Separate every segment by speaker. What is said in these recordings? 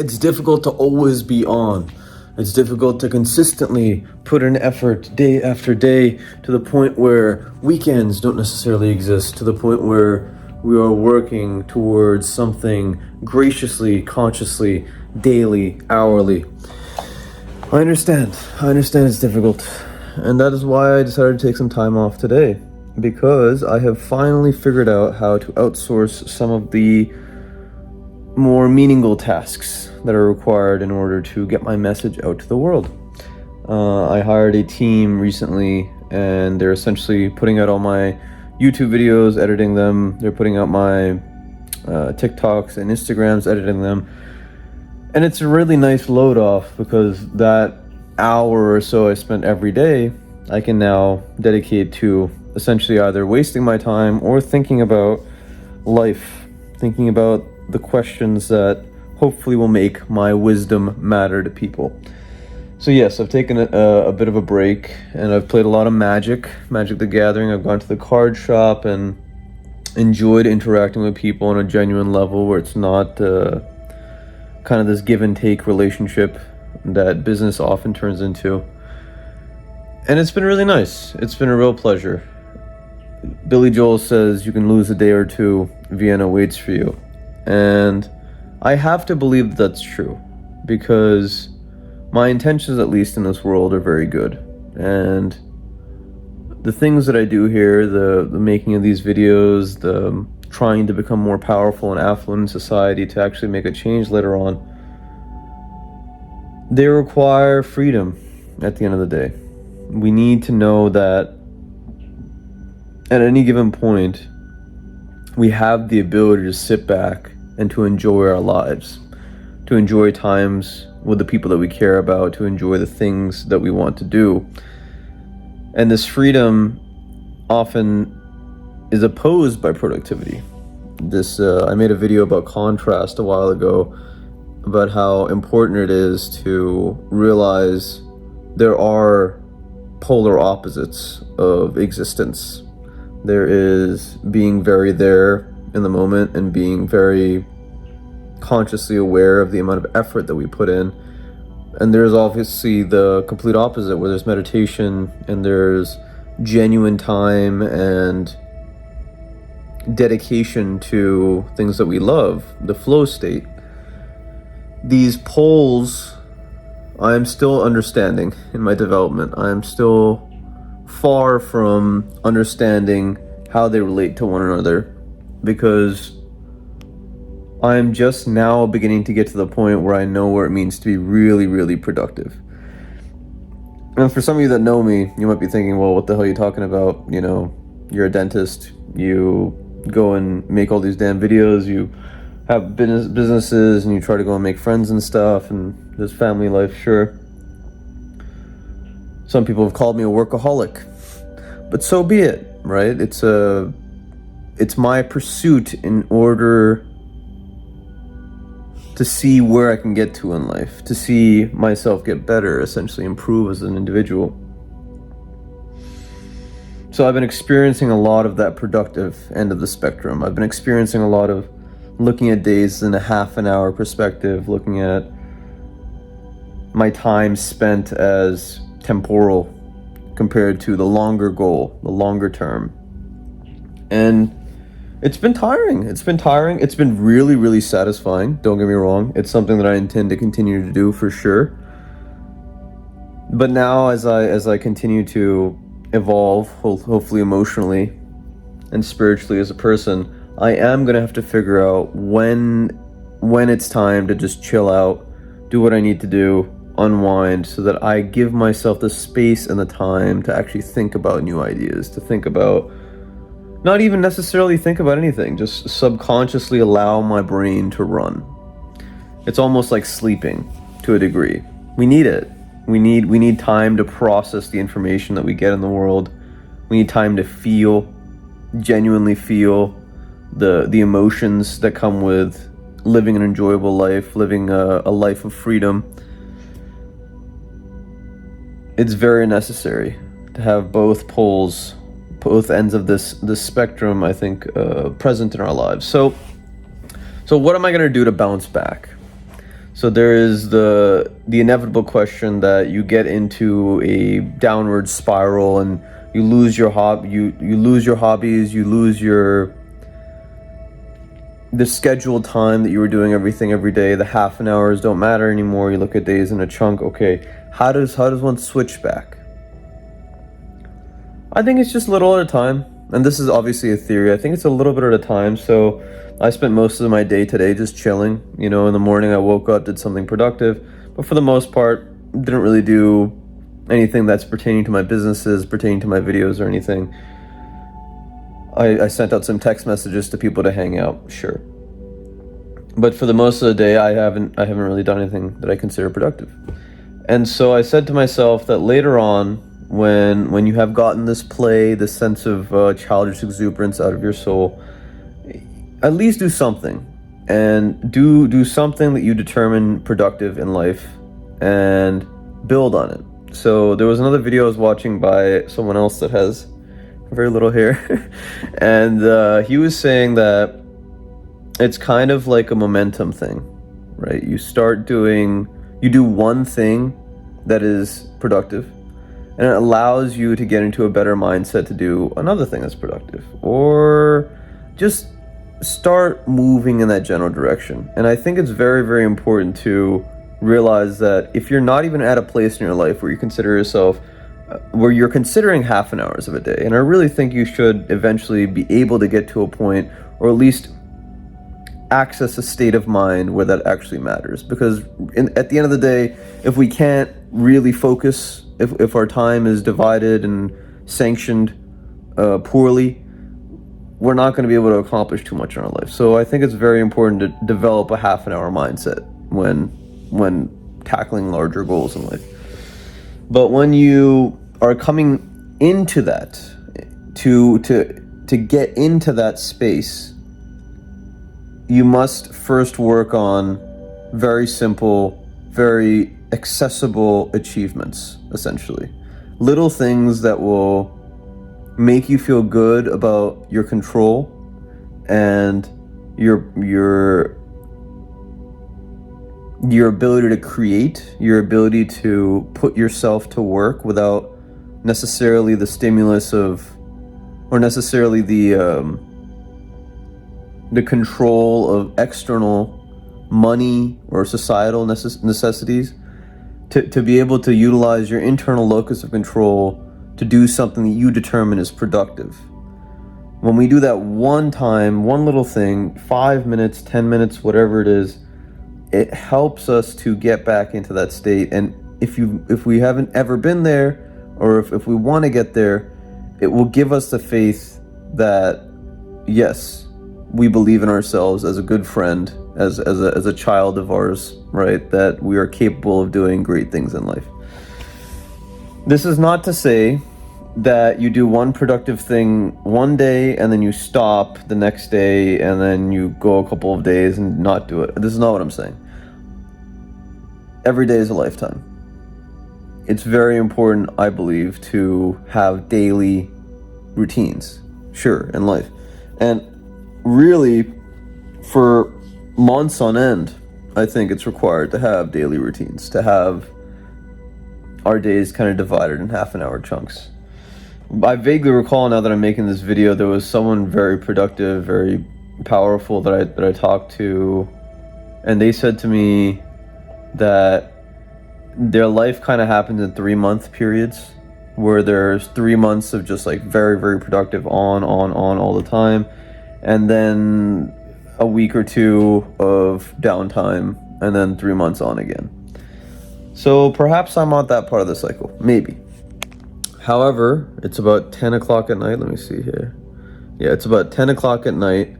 Speaker 1: It's difficult to always be on. It's difficult to consistently put in effort day after day to the point where weekends don't necessarily exist, to the point where we are working towards something graciously, consciously, daily, hourly. I understand it's difficult. And that is why I decided to take some time off today, because I have finally figured out how to outsource some of the more meaningful tasks that are required in order to get my message out to the world. I hired a team recently, and they're essentially putting out all my YouTube videos, editing them. They're putting out my TikToks and Instagrams, editing them. And it's a really nice load off, because that hour or so I spent every day, I can now dedicate to essentially either wasting my time or thinking about life, thinking about the questions that hopefully will make my wisdom matter to people. So yes, I've taken a bit of a break, and I've played a lot of Magic the Gathering. I've gone to the card shop and enjoyed interacting with people on a genuine level, where it's not kind of this give and take relationship that business often turns into. And it's been really nice. It's been a real pleasure. Billy Joel says you can lose a day or two, Vienna waits for you. And I have to believe that's true, because my intentions, at least in this world, are very good. And the things that I do here, the making of these videos, the trying to become more powerful and affluent in society to actually make a change later on, they require freedom at the end of the day. We need to know that at any given point, we have the ability to sit back and to enjoy our lives, to enjoy times with the people that we care about, to enjoy the things that we want to do. And this freedom often is opposed by productivity. I made a video about contrast a while ago, about how important it is to realize there are polar opposites of existence. There is being very there in the moment and being very consciously aware of the amount of effort that we put in. And there's obviously the complete opposite, where there's meditation and there's genuine time and dedication to things that we love, the flow state. These poles, I am still understanding in my development. I am still far from understanding how they relate to one another, because I am just now beginning to get to the point where I know what it means to be really, really productive. And for some of you that know me, you might be thinking, well, what the hell are you talking about? You know, you're a dentist, you go and make all these damn videos, you have businesses, and you try to go and make friends and stuff, and this family life, sure. Some people have called me a workaholic, but so be it, right? It's my pursuit in order to see where I can get to in life, to see myself get better, essentially improve as an individual. So I've been experiencing a lot of that productive end of the spectrum. I've been experiencing a lot of looking at days in a half an hour perspective, looking at my time spent as temporal compared to the longer goal, the longer term. And it's been tiring. It's been really, really satisfying. Don't get me wrong. It's something that I intend to continue to do for sure. But now as I continue to evolve, hopefully emotionally and spiritually as a person, I am going to have to figure out when it's time to just chill out, do what I need to do, unwind, so that I give myself the space and the time to actually think about new ideas, to think about, not even necessarily think about anything, just subconsciously allow my brain to run. It's almost like sleeping to a degree. We need it. We need time to process the information that we get in the world. We need time to feel, genuinely feel the emotions that come with living an enjoyable life, living a life of freedom. It's very necessary to have both poles, both ends of this spectrum, I think, present in our lives. So what am I going to do to bounce back? So there is the inevitable question that you get into a downward spiral and you lose your you lose your hobbies, you lose the scheduled time that you were doing everything every day. The half an hours don't matter anymore. You look at days in a chunk. Okay, how does one switch back? I think it's just a little at a time, and this is obviously a theory. I think it's a little bit at a time. So I spent most of my day today just chilling. You know, in the morning I woke up, did something productive, but for the most part, didn't really do anything that's pertaining to my businesses, pertaining to my videos or anything. I sent out some text messages to people to hang out, sure. But for the most of the day, I haven't really done anything that I consider productive. And so I said to myself that later on, when you have gotten this play, this sense of childish exuberance out of your soul, at least do something. And do something that you determine productive in life and build on it. So there was another video I was watching by someone else that has very little hair. And he was saying that it's kind of like a momentum thing, right? You do one thing that is productive, and it allows you to get into a better mindset to do another thing that's productive, or just start moving in that general direction. And I think it's very, very important to realize that if you're not even at a place in your life where you consider yourself where you're considering half an hours of a day, and I really think you should eventually be able to get to a point, or at least access a state of mind where that actually matters. Because at the end of the day, if we can't really focus, if our time is divided and sanctioned poorly, we're not going to be able to accomplish too much in our life. So I think it's very important to develop a half an hour mindset when tackling larger goals in life. But when you are coming into that, to get into that space, you must first work on very simple, very accessible achievements, essentially. Little things that will make you feel good about your control and your ability to create, your ability to put yourself to work without necessarily the stimulus of, or necessarily the control of external money or societal necessities, to be able to utilize your internal locus of control to do something that you determine is productive. When we do that one time, one little thing, 5 minutes, 10 minutes, whatever it is, it helps us to get back into that state. And if we haven't ever been there, or if we want to get there, it will give us the faith that, yes, we believe in ourselves as a good friend, as a child of ours, right? That we are capable of doing great things in life. This is not to say that you do one productive thing one day and then you stop the next day and then you go a couple of days and not do it. This is not what I'm saying. Every day is a lifetime. It's very important, I believe, to have daily routines, sure, in life. And really, for months on end, I think it's required to have daily routines, to have our days kind of divided in half an hour chunks. I vaguely recall, now that I'm making this video, there was someone very productive, very powerful that I talked to, and they said to me that their life kind of happens in 3-month periods, where there's 3 months of just like very, very productive on all the time, and then a week or two of downtime, and then 3 months on again. So perhaps I'm on that part of the cycle, maybe. However, it's about 10 o'clock at night. Let me see here. Yeah, it's about 10 o'clock at night,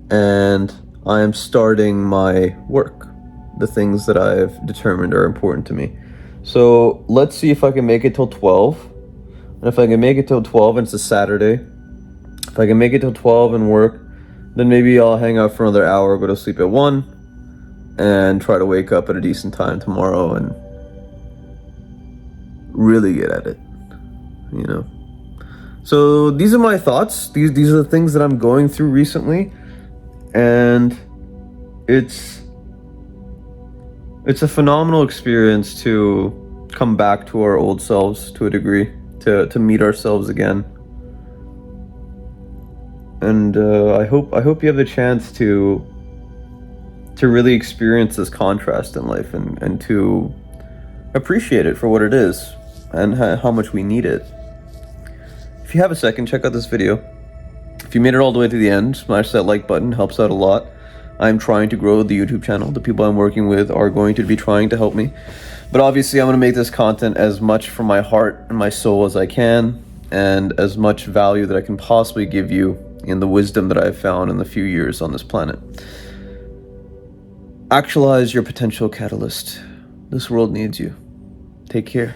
Speaker 1: and I am starting my work, the things that I've determined are important to me. So let's see if I can make it till 12. And if I can make it till 12, and it's a Saturday, if I can make it till 12 and work, then maybe I'll hang out for another hour, go to sleep at 1, and try to wake up at a decent time tomorrow and really get at it, you know. So these are my thoughts. These are the things that I'm going through recently, and it's It's a phenomenal experience to come back to our old selves to a degree, to meet ourselves again. And I hope you have the chance to really experience this contrast in life, and to appreciate it for what it is, and how much we need it. If you have a second, check out this video. If you made it all the way to the end, smash that like button, helps out a lot. I'm trying to grow the YouTube channel. The people I'm working with are going to be trying to help me. But obviously I'm going to make this content as much from my heart and my soul as I can, and as much value that I can possibly give you in the wisdom that I've found in the few years on this planet. Actualize your potential catalyst. This world needs you. Take care.